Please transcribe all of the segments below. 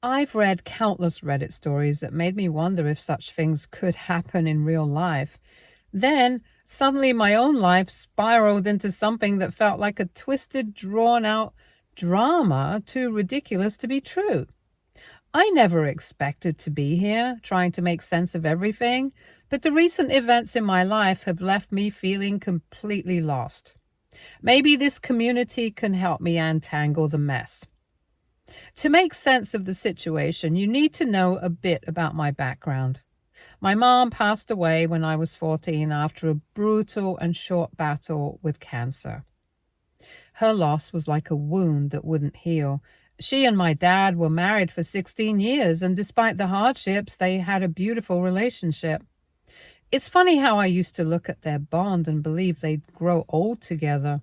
I've read countless Reddit stories that made me wonder if such things could happen in real life. Then, suddenly, my own life spiraled into something that felt like a twisted, drawn out drama too ridiculous to be true. I never expected to be here, trying to make sense of everything, but the recent events in my life have left me feeling completely lost. Maybe this community can help me untangle the mess. To make sense of the situation, you need to know a bit about my background. My mom passed away when I was 14 after a brutal and short battle with cancer. Her loss was like a wound that wouldn't heal. She and my dad were married for 16 years, and despite the hardships, they had a beautiful relationship. It's funny how I used to look at their bond and believe they'd grow old together.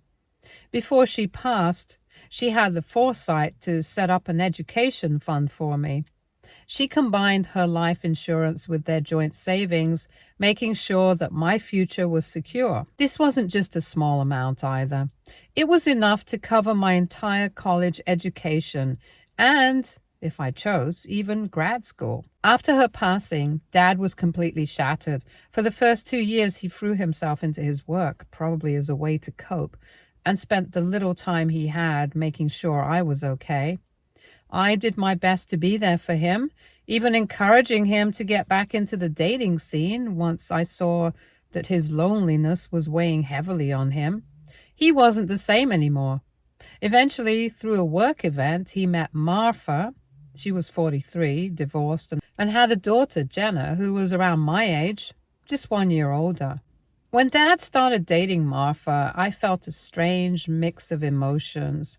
Before she passed, she had the foresight to set up an education fund for me. She combined her life insurance with their joint savings, making sure that my future was secure. This wasn't just a small amount either. It was enough to cover my entire college education and, if I chose, even grad school. After her passing, Dad was completely shattered. For the first 2 years, he threw himself into his work, probably as a way to cope, and spent the little time he had making sure I was okay. I did my best to be there for him, even encouraging him to get back into the dating scene once I saw that his loneliness was weighing heavily on him. He wasn't the same anymore. Eventually, through a work event, he met Martha. She was 43, divorced, and had a daughter, Jenna, who was around my age, just 1 year older. When Dad started dating Martha, I felt a strange mix of emotions.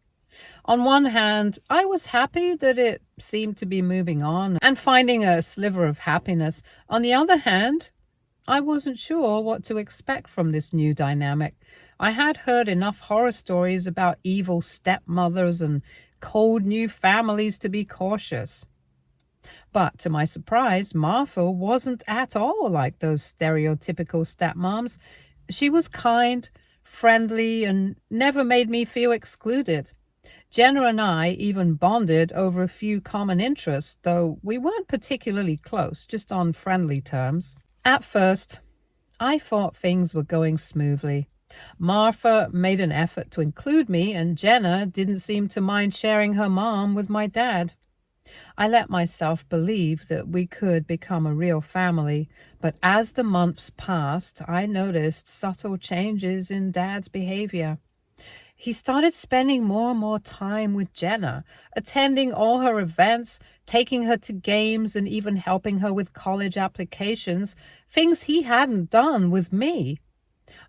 On one hand, I was happy that it seemed to be moving on and finding a sliver of happiness. On the other hand, I wasn't sure what to expect from this new dynamic. I had heard enough horror stories about evil stepmothers and cold new families to be cautious. But to my surprise, Martha wasn't at all like those stereotypical stepmoms. She was kind, friendly, and never made me feel excluded. Jenna and I even bonded over a few common interests, though we weren't particularly close, just on friendly terms. At first, I thought things were going smoothly. Martha made an effort to include me, and Jenna didn't seem to mind sharing her mom with my dad. I let myself believe that we could become a real family, but as the months passed, I noticed subtle changes in Dad's behavior. He started spending more and more time with Jenna, attending all her events, taking her to games, and even helping her with college applications, things he hadn't done with me.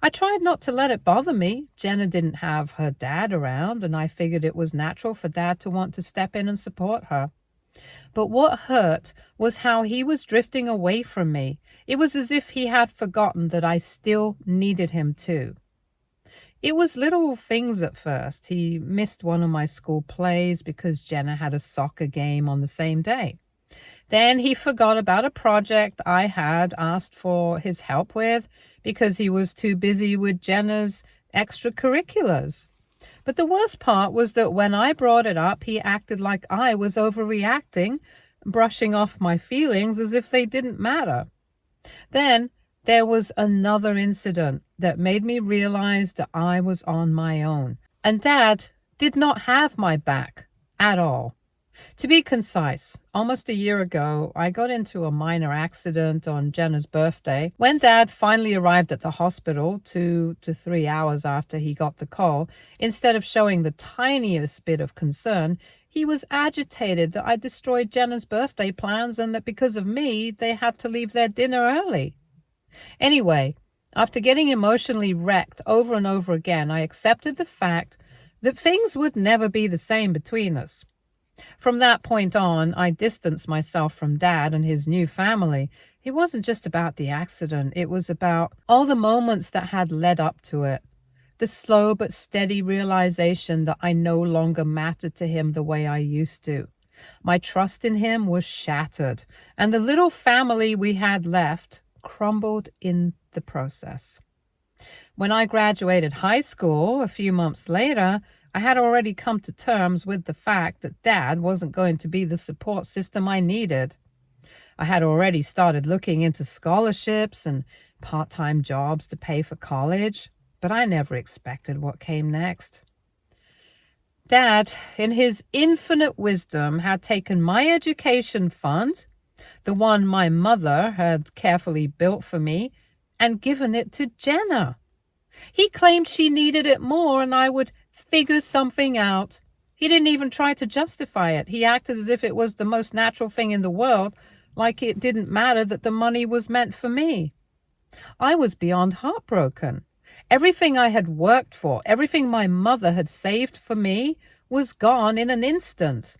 I tried not to let it bother me. Jenna didn't have her dad around, and I figured it was natural for Dad to want to step in and support her. But what hurt was how he was drifting away from me. It was as if he had forgotten that I still needed him too. It was little things at first. He missed one of my school plays because Jenna had a soccer game on the same day. Then he forgot about a project I had asked for his help with because he was too busy with Jenna's extracurriculars. But the worst part was that when I brought it up, he acted like I was overreacting, brushing off my feelings as if they didn't matter. Then there was another incident that made me realize that I was on my own. And Dad did not have my back at all. To be concise, almost a year ago, I got into a minor accident on Jenna's birthday. When Dad finally arrived at the hospital 2 to 3 hours after he got the call, instead of showing the tiniest bit of concern, he was agitated that I destroyed Jenna's birthday plans and that because of me, they had to leave their dinner early. Anyway, after getting emotionally wrecked over and over again, I accepted the fact that things would never be the same between us. From that point on, I distanced myself from Dad and his new family. It wasn't just about the accident. It was about all the moments that had led up to it. The slow but steady realization that I no longer mattered to him the way I used to. My trust in him was shattered, and the little family we had left crumbled in the process. When I graduated high school a few months later, I had already come to terms with the fact that Dad wasn't going to be the support system I needed. I had already started looking into scholarships and part-time jobs to pay for college, but I never expected what came next. Dad, in his infinite wisdom, had taken my education fund, the one my mother had carefully built for me, and given it to Jenna. He claimed she needed it more and I would figure something out. He didn't even try to justify it. He acted as if it was the most natural thing in the world, like it didn't matter that the money was meant for me. I was beyond heartbroken. Everything I had worked for, everything my mother had saved for me, was gone in an instant.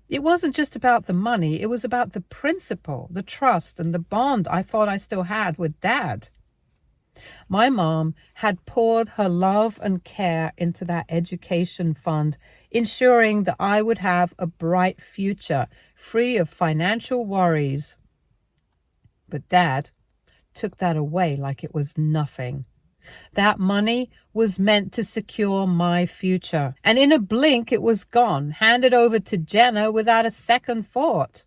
It wasn't just about the money, it was about the principle, the trust, and the bond I thought I still had with Dad. My mom had poured her love and care into that education fund, ensuring that I would have a bright future, free of financial worries. But Dad took that away like it was nothing. That money was meant to secure my future, and in a blink it was gone, handed over to Jenna without a second thought.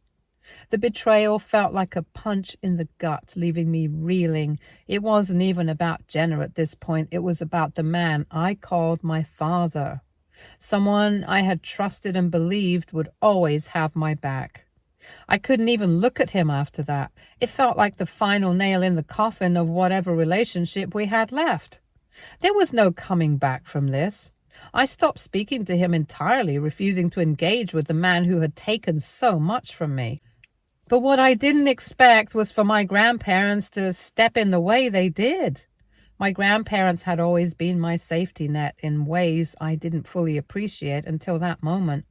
The betrayal felt like a punch in the gut, leaving me reeling. It wasn't even about Jenna at this point. It was about the man I called my father, someone I had trusted and believed would always have my back. I couldn't even look at him after that. It felt like the final nail in the coffin of whatever relationship we had left. There was no coming back from this. I stopped speaking to him entirely, refusing to engage with the man who had taken so much from me. But what I didn't expect was for my grandparents to step in the way they did. My grandparents had always been my safety net in ways I didn't fully appreciate until that moment.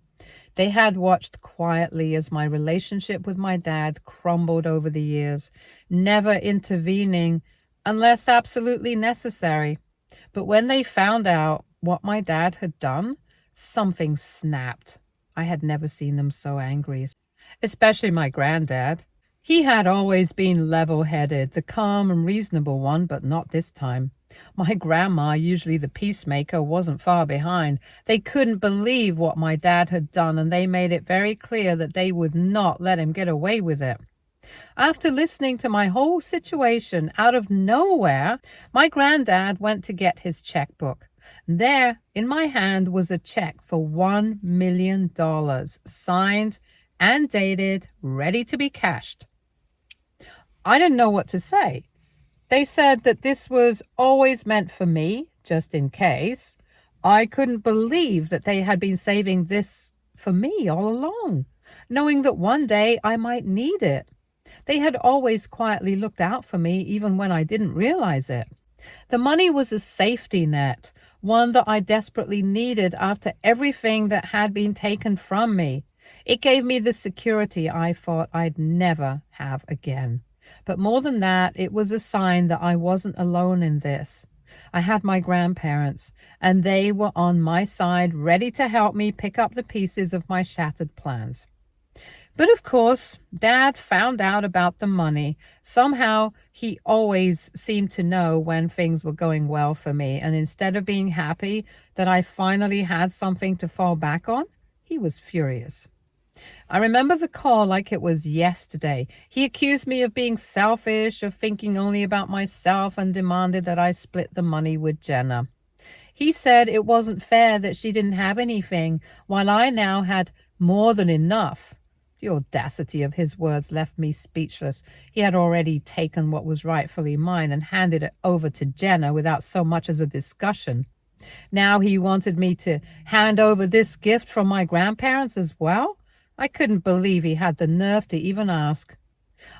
They had watched quietly as my relationship with my dad crumbled over the years, never intervening unless absolutely necessary. But when they found out what my dad had done, something snapped. I had never seen them so angry, especially my granddad. He had always been level-headed, the calm and reasonable one, but not this time. My grandma, usually the peacemaker, wasn't far behind. They couldn't believe what my dad had done, and they made it very clear that they would not let him get away with it. After listening to my whole situation, out of nowhere, my granddad went to get his checkbook. There, in my hand, was a check for $1 million, signed and dated, ready to be cashed. I didn't know what to say. They said that this was always meant for me, just in case. I couldn't believe that they had been saving this for me all along, knowing that one day I might need it. They had always quietly looked out for me, even when I didn't realize it. The money was a safety net, one that I desperately needed after everything that had been taken from me. It gave me the security I thought I'd never have again. But more than that, it was a sign that I wasn't alone in this. I had my grandparents, and they were on my side, ready to help me pick up the pieces of my shattered plans. But of course, Dad found out about the money. Somehow, he always seemed to know when things were going well for me, and instead of being happy that I finally had something to fall back on, he was furious. I remember the call like it was yesterday. He accused me of being selfish, of thinking only about myself, and demanded that I split the money with Jenna. He said it wasn't fair that she didn't have anything, while I now had more than enough. The audacity of his words left me speechless. He had already taken what was rightfully mine and handed it over to Jenna without so much as a discussion. Now he wanted me to hand over this gift from my grandparents as well? I couldn't believe he had the nerve to even ask.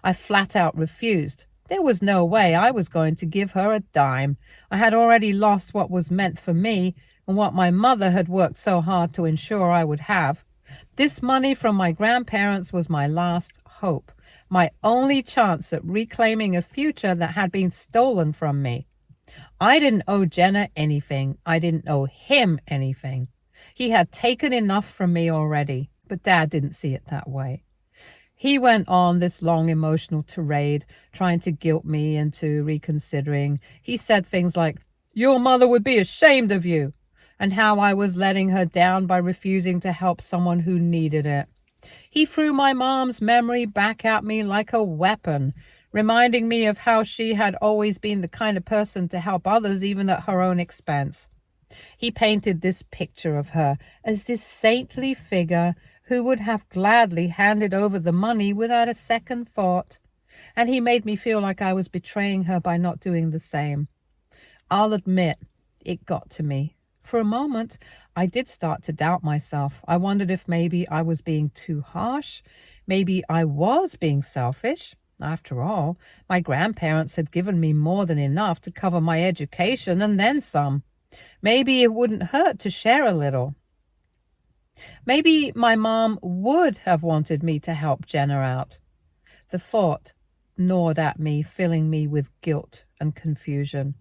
I flat out refused. There was no way I was going to give her a dime. I had already lost what was meant for me and what my mother had worked so hard to ensure I would have. This money from my grandparents was my last hope, my only chance at reclaiming a future that had been stolen from me. I didn't owe Jenna anything. I didn't owe him anything. He had taken enough from me already. But Dad didn't see it that way. He went on this long emotional tirade, trying to guilt me into reconsidering. He said things like, "Your mother would be ashamed of you," and how I was letting her down by refusing to help someone who needed it. He threw my mom's memory back at me like a weapon, reminding me of how she had always been the kind of person to help others even at her own expense. He painted this picture of her as this saintly figure who would have gladly handed over the money without a second thought, and he made me feel like I was betraying her by not doing the same. I'll admit, it got to me. For a moment, I did start to doubt myself. I wondered if maybe I was being too harsh. Maybe I was being selfish. After all, my grandparents had given me more than enough to cover my education and then some. Maybe it wouldn't hurt to share a little. Maybe my mom would have wanted me to help Jenna out. The thought gnawed at me, filling me with guilt and confusion.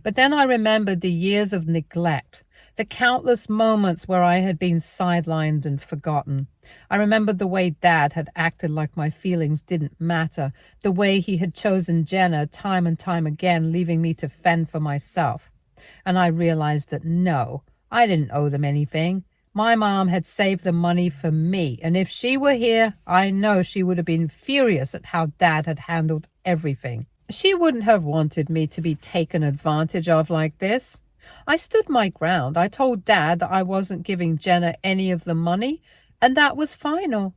But then I remembered the years of neglect, the countless moments where I had been sidelined and forgotten. I remembered the way Dad had acted like my feelings didn't matter, the way he had chosen Jenna time and time again, leaving me to fend for myself. And I realized that no, I didn't owe them anything. My mom had saved the money for me, and if she were here, I know she would have been furious at how Dad had handled everything. She wouldn't have wanted me to be taken advantage of like this. I stood my ground. I told Dad that I wasn't giving Jenna any of the money, and that was final.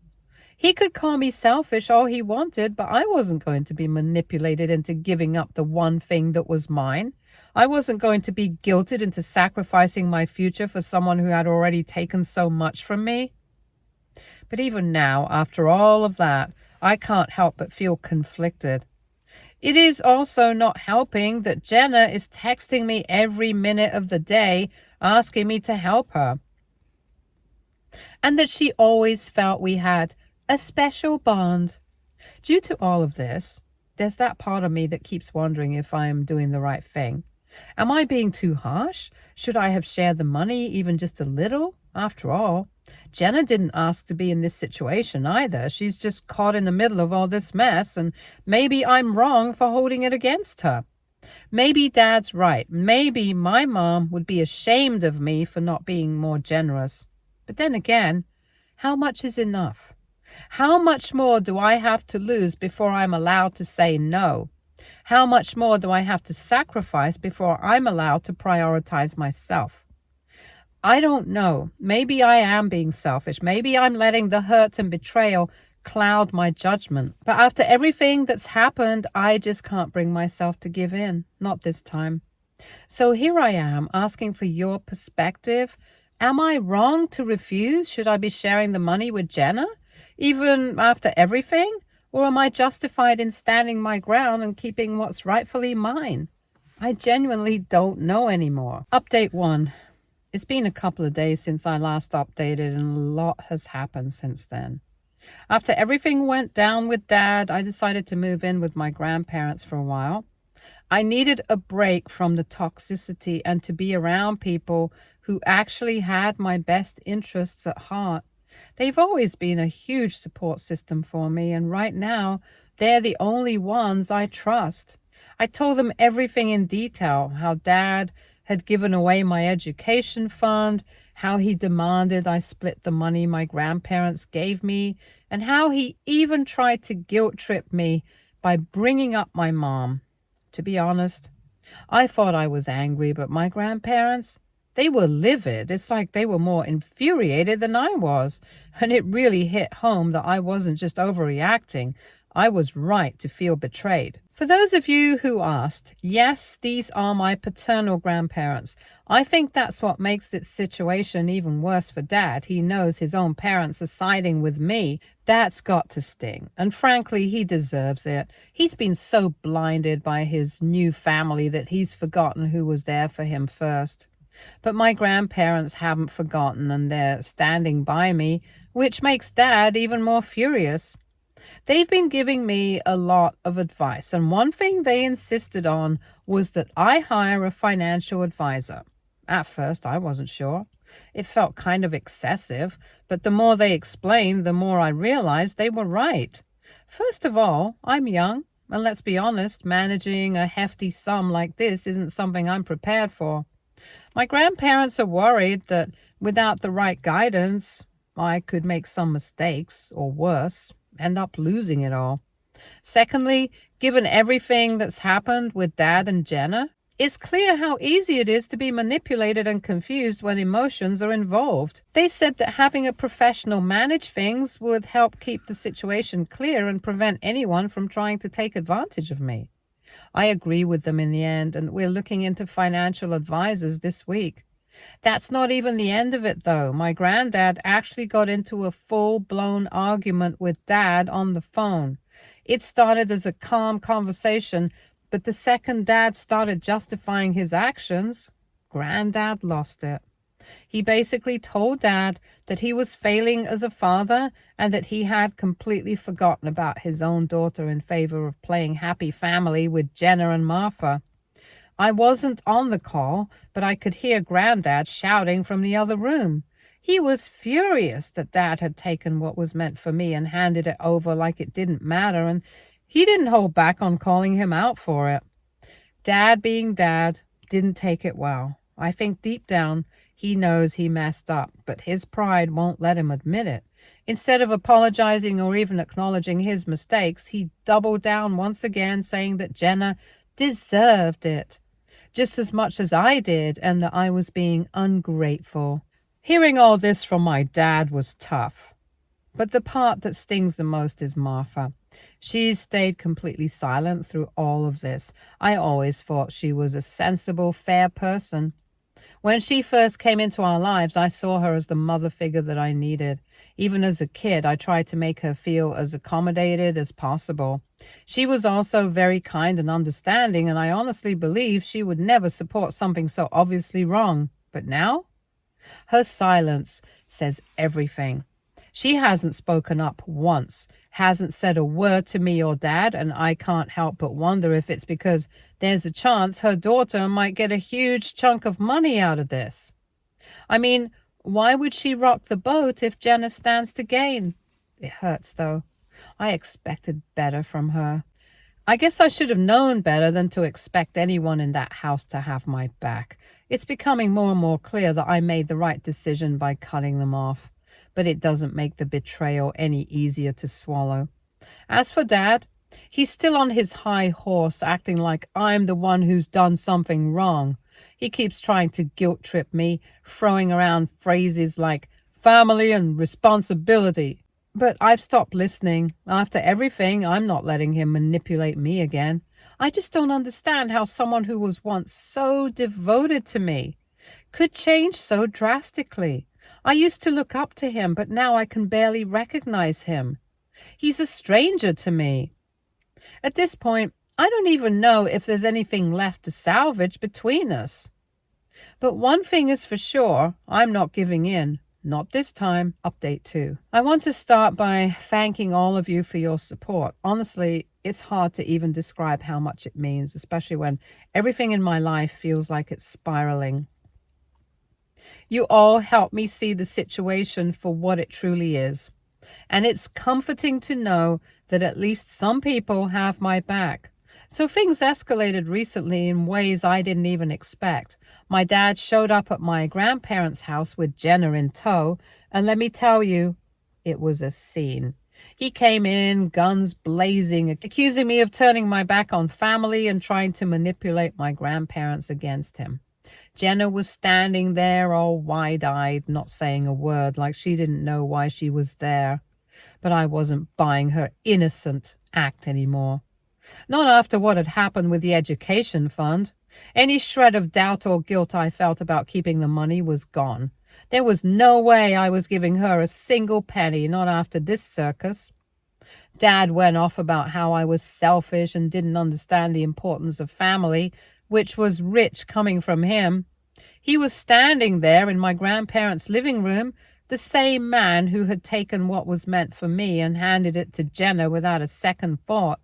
He could call me selfish all he wanted, but I wasn't going to be manipulated into giving up the one thing that was mine. I wasn't going to be guilted into sacrificing my future for someone who had already taken so much from me. But even now, after all of that, I can't help but feel conflicted. It is also not helping that Jenna is texting me every minute of the day, asking me to help her. And that she always felt we had a special bond. Due to all of this, there's that part of me that keeps wondering if I am doing the right thing. Am I being too harsh? Should I have shared the money even just a little? After all, Jenna didn't ask to be in this situation either. She's just caught in the middle of all this mess, and maybe I'm wrong for holding it against her. Maybe Dad's right. Maybe my mom would be ashamed of me for not being more generous. But then again, how much is enough? How much more do I have to lose before I'm allowed to say no? How much more do I have to sacrifice before I'm allowed to prioritize myself? I don't know. Maybe I am being selfish. Maybe I'm letting the hurt and betrayal cloud my judgment. But after everything that's happened, I just can't bring myself to give in. Not this time. So here I am asking for your perspective. Am I wrong to refuse? Should I be sharing the money with Jenna, even after everything? Or am I justified in standing my ground and keeping what's rightfully mine? I genuinely don't know anymore. Update 1. It's been a couple of days since I last updated, and a lot has happened since then. After everything went down with Dad, I decided to move in with my grandparents for a while. I needed a break from the toxicity and to be around people who actually had my best interests at heart. They've always been a huge support system for me, and right now, they're the only ones I trust. I told them everything in detail, how Dad had given away my education fund, how he demanded I split the money my grandparents gave me, and how he even tried to guilt trip me by bringing up my mom. To be honest, I thought I was angry, but my grandparents, they were livid. It's like they were more infuriated than I was, and it really hit home that I wasn't just overreacting. I was right to feel betrayed. For those of you who asked, yes, these are my paternal grandparents. I think that's what makes this situation even worse for Dad. He knows his own parents are siding with me. That's got to sting. And frankly, he deserves it. He's been so blinded by his new family that he's forgotten who was there for him first. But my grandparents haven't forgotten, and they're standing by me, which makes Dad even more furious. They've been giving me a lot of advice, and one thing they insisted on was that I hire a financial advisor. At first, I wasn't sure. It felt kind of excessive, but the more they explained, the more I realized they were right. First of all, I'm young, and let's be honest, managing a hefty sum like this isn't something I'm prepared for. My grandparents are worried that without the right guidance, I could make some mistakes, or worse, end up losing it all. Secondly, given everything that's happened with Dad and Jenna, it's clear how easy it is to be manipulated and confused when emotions are involved. They said that having a professional manage things would help keep the situation clear and prevent anyone from trying to take advantage of me. I agree with them in the end, and we're looking into financial advisors this week. That's not even the end of it, though. My granddad actually got into a full-blown argument with Dad on the phone. It started as a calm conversation, but the second Dad started justifying his actions, Granddad lost it. He basically told Dad that he was failing as a father and that he had completely forgotten about his own daughter in favor of playing happy family with Jenna and Martha. I wasn't on the call, but I could hear Granddad shouting from the other room. He was furious that Dad had taken what was meant for me and handed it over like it didn't matter, and he didn't hold back on calling him out for it. Dad, being Dad, didn't take it well. I think deep down he knows he messed up, but his pride won't let him admit it. Instead of apologizing or even acknowledging his mistakes, he doubled down once again, saying that Jenna deserved it just as much as I did, and that I was being ungrateful. Hearing all this from my dad was tough. But the part that stings the most is Martha. She's stayed completely silent through all of this. I always thought she was a sensible, fair person. When she first came into our lives, I saw her as the mother figure that I needed. Even as a kid, I tried to make her feel as accommodated as possible. She was also very kind and understanding, and I honestly believe she would never support something so obviously wrong. But now? Her silence says everything. She hasn't spoken up once, hasn't said a word to me or Dad, and I can't help but wonder if it's because there's a chance her daughter might get a huge chunk of money out of this. I mean, why would she rock the boat if Jenna stands to gain? It hurts, though. I expected better from her. I guess I should have known better than to expect anyone in that house to have my back. It's becoming more and more clear that I made the right decision by cutting them off. But it doesn't make the betrayal any easier to swallow. As for Dad, he's still on his high horse, acting like I'm the one who's done something wrong. He keeps trying to guilt-trip me, throwing around phrases like family and responsibility. But I've stopped listening. After everything, I'm not letting him manipulate me again. I just don't understand how someone who was once so devoted to me could change so drastically. I used to look up to him, but now I can barely recognize him. He's a stranger to me. At this point, I don't even know if there's anything left to salvage between us. But one thing is for sure, I'm not giving in. Not this time. Update 2. I want to start by thanking all of you for your support. Honestly, it's hard to even describe how much it means, especially when everything in my life feels like it's spiraling. You all help me see the situation for what it truly is. And it's comforting to know that at least some people have my back. So things escalated recently in ways I didn't even expect. My dad showed up at my grandparents' house with Jenna in tow, and let me tell you, it was a scene. He came in, guns blazing, accusing me of turning my back on family and trying to manipulate my grandparents against him. Jenna was standing there all wide-eyed, not saying a word, like she didn't know why she was there. But I wasn't buying her innocent act anymore. Not after what had happened with the education fund. Any shred of doubt or guilt I felt about keeping the money was gone. There was no way I was giving her a single penny, not after this circus. Dad went off about how I was selfish and didn't understand the importance of family, which was rich coming from him. He was standing there in my grandparents' living room, the same man who had taken what was meant for me and handed it to Jenna without a second thought,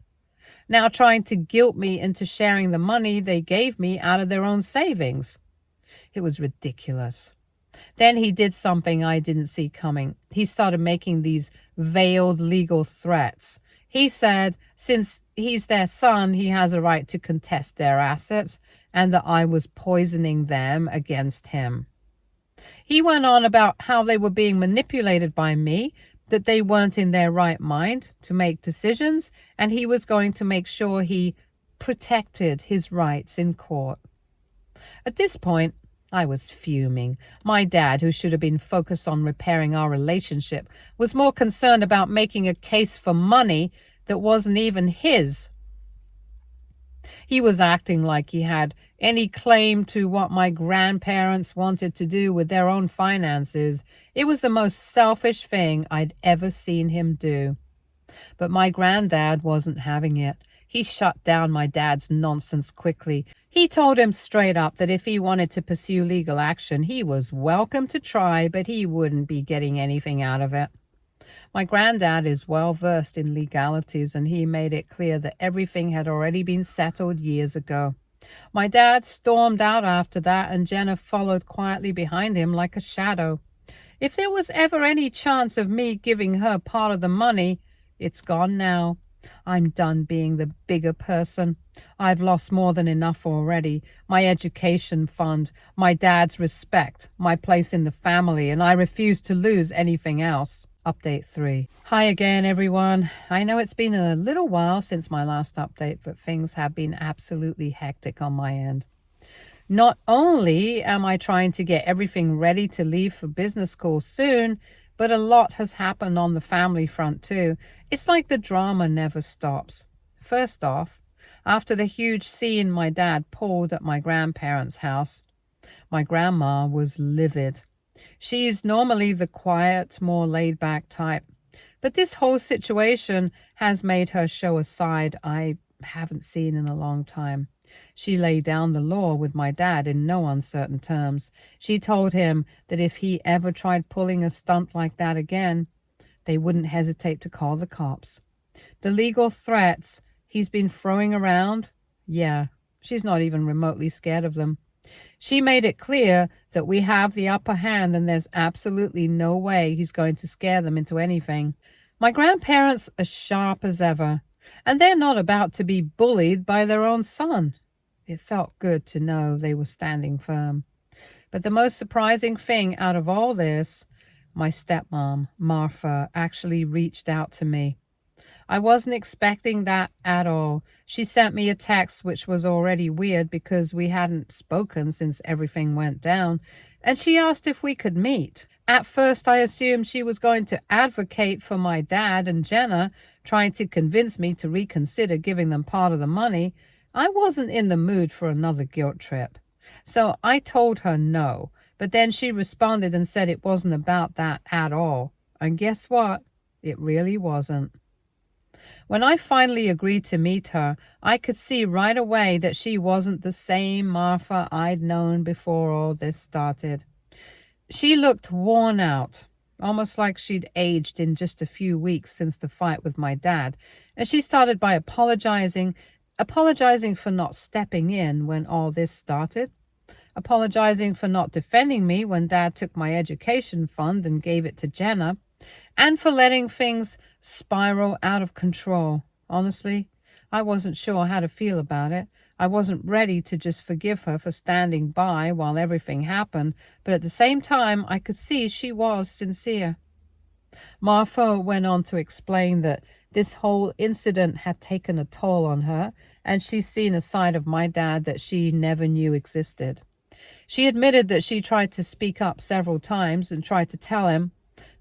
now trying to guilt me into sharing the money they gave me out of their own savings. It was ridiculous. Then he did something I didn't see coming. He started making these veiled legal threats. He said since he's their son, he has a right to contest their assets, and that I was poisoning them against him. He went on about how they were being manipulated by me, that they weren't in their right mind to make decisions, and he was going to make sure he protected his rights in court. At this point, I was fuming. My dad, who should have been focused on repairing our relationship, was more concerned about making a case for money that wasn't even his. He was acting like he had any claim to what my grandparents wanted to do with their own finances. It was the most selfish thing I'd ever seen him do. But my granddad wasn't having it. He shut down my dad's nonsense quickly. He told him straight up that if he wanted to pursue legal action, he was welcome to try, but he wouldn't be getting anything out of it. My granddad is well versed in legalities, and he made it clear that everything had already been settled years ago. My dad stormed out after that, and Jenna followed quietly behind him like a shadow. If there was ever any chance of me giving her part of the money, it's gone now. I'm done being the bigger person. I've lost more than enough already. My education fund, my dad's respect, my place in the family, and I refuse to lose anything else. Update 3. Hi again, everyone. I know it's been a little while since my last update, but things have been absolutely hectic on my end. Not only am I trying to get everything ready to leave for business school soon, but a lot has happened on the family front too. It's like the drama never stops. First off, after the huge scene my dad pulled at my grandparents' house, my grandma was livid. She's normally the quiet, more laid-back type, but this whole situation has made her show a side I haven't seen in a long time. She laid down the law with my dad in no uncertain terms. She told him that if he ever tried pulling a stunt like that again, they wouldn't hesitate to call the cops. The legal threats he's been throwing around, yeah, she's not even remotely scared of them. She made it clear that we have the upper hand and there's absolutely no way he's going to scare them into anything. My grandparents are sharp as ever, and they're not about to be bullied by their own son. It felt good to know they were standing firm. But the most surprising thing out of all this, my stepmom, Martha, actually reached out to me. I wasn't expecting that at all. She sent me a text, which was already weird because we hadn't spoken since everything went down, and she asked if we could meet. At first, I assumed she was going to advocate for my dad and Jenna, trying to convince me to reconsider giving them part of the money. I wasn't in the mood for another guilt trip. So I told her no, but then she responded and said it wasn't about that at all. And guess what? It really wasn't. When I finally agreed to meet her, I could see right away that she wasn't the same Martha I'd known before all this started. She looked worn out, almost like she'd aged in just a few weeks since the fight with my dad, and she started by apologizing for not stepping in when all this started, apologizing for not defending me when Dad took my education fund and gave it to Jenna, and for letting things spiral out of control. Honestly, I wasn't sure how to feel about it. I wasn't ready to just forgive her for standing by while everything happened, but at the same time, I could see she was sincere. Martha went on to explain that this whole incident had taken a toll on her, and she's seen a side of my dad that she never knew existed. She admitted that she tried to speak up several times and tried to tell him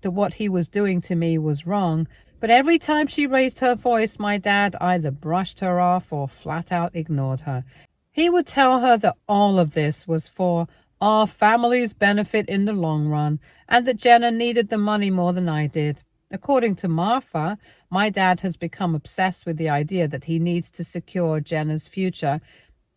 that what he was doing to me was wrong, but every time she raised her voice, my dad either brushed her off or flat out ignored her. He would tell her that all of this was for our family's benefit in the long run, and that Jenna needed the money more than I did. According to Martha, my dad has become obsessed with the idea that he needs to secure Jenna's future,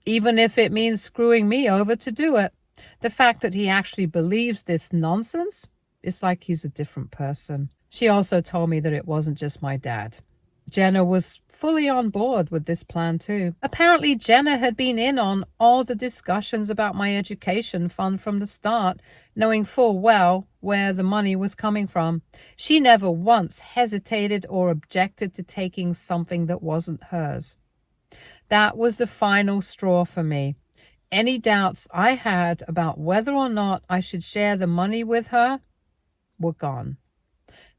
even if it means screwing me over to do it. The fact that he actually believes this nonsense, it's like he's a different person. She also told me that it wasn't just my dad. Jenna was fully on board with this plan too. Apparently, Jenna had been in on all the discussions about my education fund from the start, knowing full well where the money was coming from. She never once hesitated or objected to taking something that wasn't hers. That was the final straw for me. Any doubts I had about whether or not I should share the money with her were gone.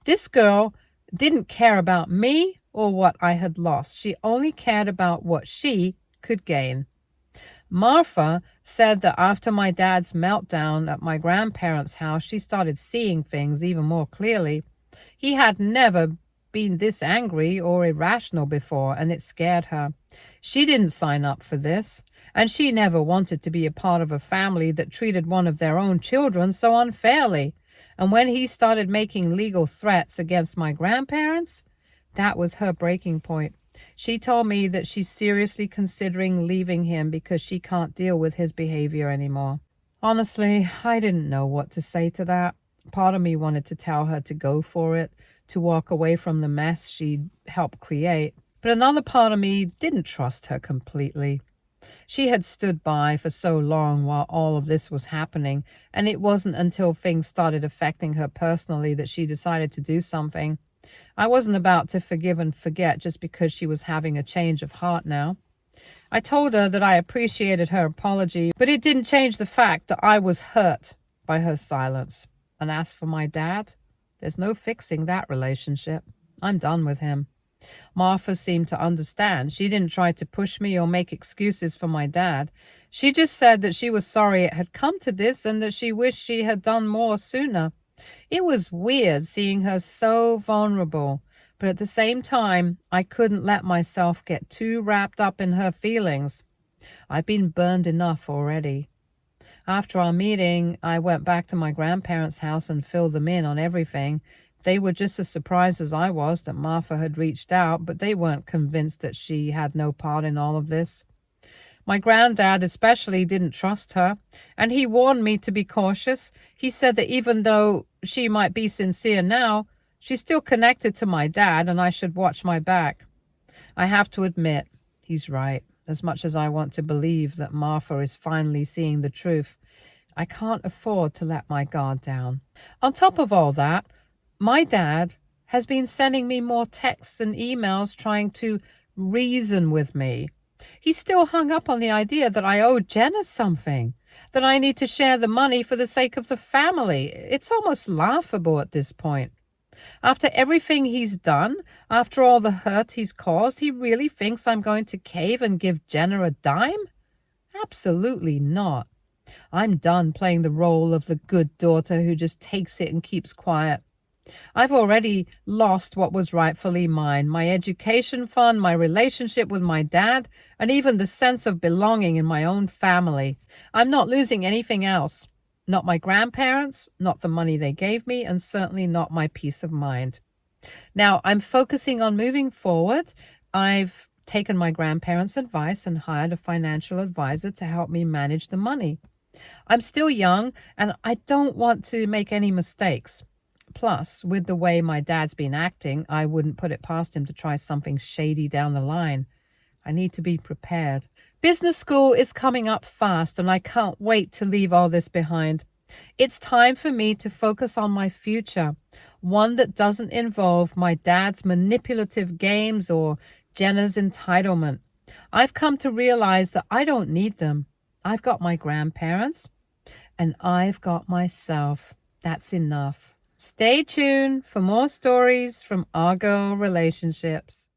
This girl didn't care about me or what I had lost. She only cared about what she could gain. Martha said that after my dad's meltdown at my grandparents' house, she started seeing things even more clearly. He had never been this angry or irrational before, and it scared her. She didn't sign up for this, and she never wanted to be a part of a family that treated one of their own children so unfairly. And when he started making legal threats against my grandparents, that was her breaking point. She told me that she's seriously considering leaving him because she can't deal with his behavior anymore. Honestly, I didn't know what to say to that. Part of me wanted to tell her to go for it, to walk away from the mess she'd helped create. But another part of me didn't trust her completely. She had stood by for so long while all of this was happening, and it wasn't until things started affecting her personally that she decided to do something. I wasn't about to forgive and forget just because she was having a change of heart now. I told her that I appreciated her apology, but it didn't change the fact that I was hurt by her silence. And as for my dad, there's no fixing that relationship. I'm done with him. Martha seemed to understand. She didn't try to push me or make excuses for my dad. She just said that she was sorry it had come to this and that she wished she had done more sooner. It was weird seeing her so vulnerable, but at the same time, I couldn't let myself get too wrapped up in her feelings. I've been burned enough already. After our meeting, I went back to my grandparents' house and filled them in on everything. They were just as surprised as I was that Martha had reached out, but they weren't convinced that she had no part in all of this. My granddad especially didn't trust her, and he warned me to be cautious. He said that even though she might be sincere now, she's still connected to my dad, and I should watch my back. I have to admit, he's right. As much as I want to believe that Martha is finally seeing the truth, I can't afford to let my guard down. On top of all that, my dad has been sending me more texts and emails trying to reason with me. He's still hung up on the idea that I owe Jenna something, that I need to share the money for the sake of the family. It's almost laughable at this point. After everything he's done, after all the hurt he's caused, he really thinks I'm going to cave and give Jenna a dime? Absolutely not. I'm done playing the role of the good daughter who just takes it and keeps quiet. I've already lost what was rightfully mine, my education fund, my relationship with my dad, and even the sense of belonging in my own family. I'm not losing anything else. Not my grandparents, not the money they gave me, and certainly not my peace of mind. Now, I'm focusing on moving forward. I've taken my grandparents' advice and hired a financial advisor to help me manage the money. I'm still young, and I don't want to make any mistakes. Plus, with the way my dad's been acting, I wouldn't put it past him to try something shady down the line. I need to be prepared. Business school is coming up fast, and I can't wait to leave all this behind. It's time for me to focus on my future, one that doesn't involve my dad's manipulative games or Jenna's entitlement. I've come to realize that I don't need them. I've got my grandparents, and I've got myself. That's enough. Stay tuned for more stories from Argo Relationships.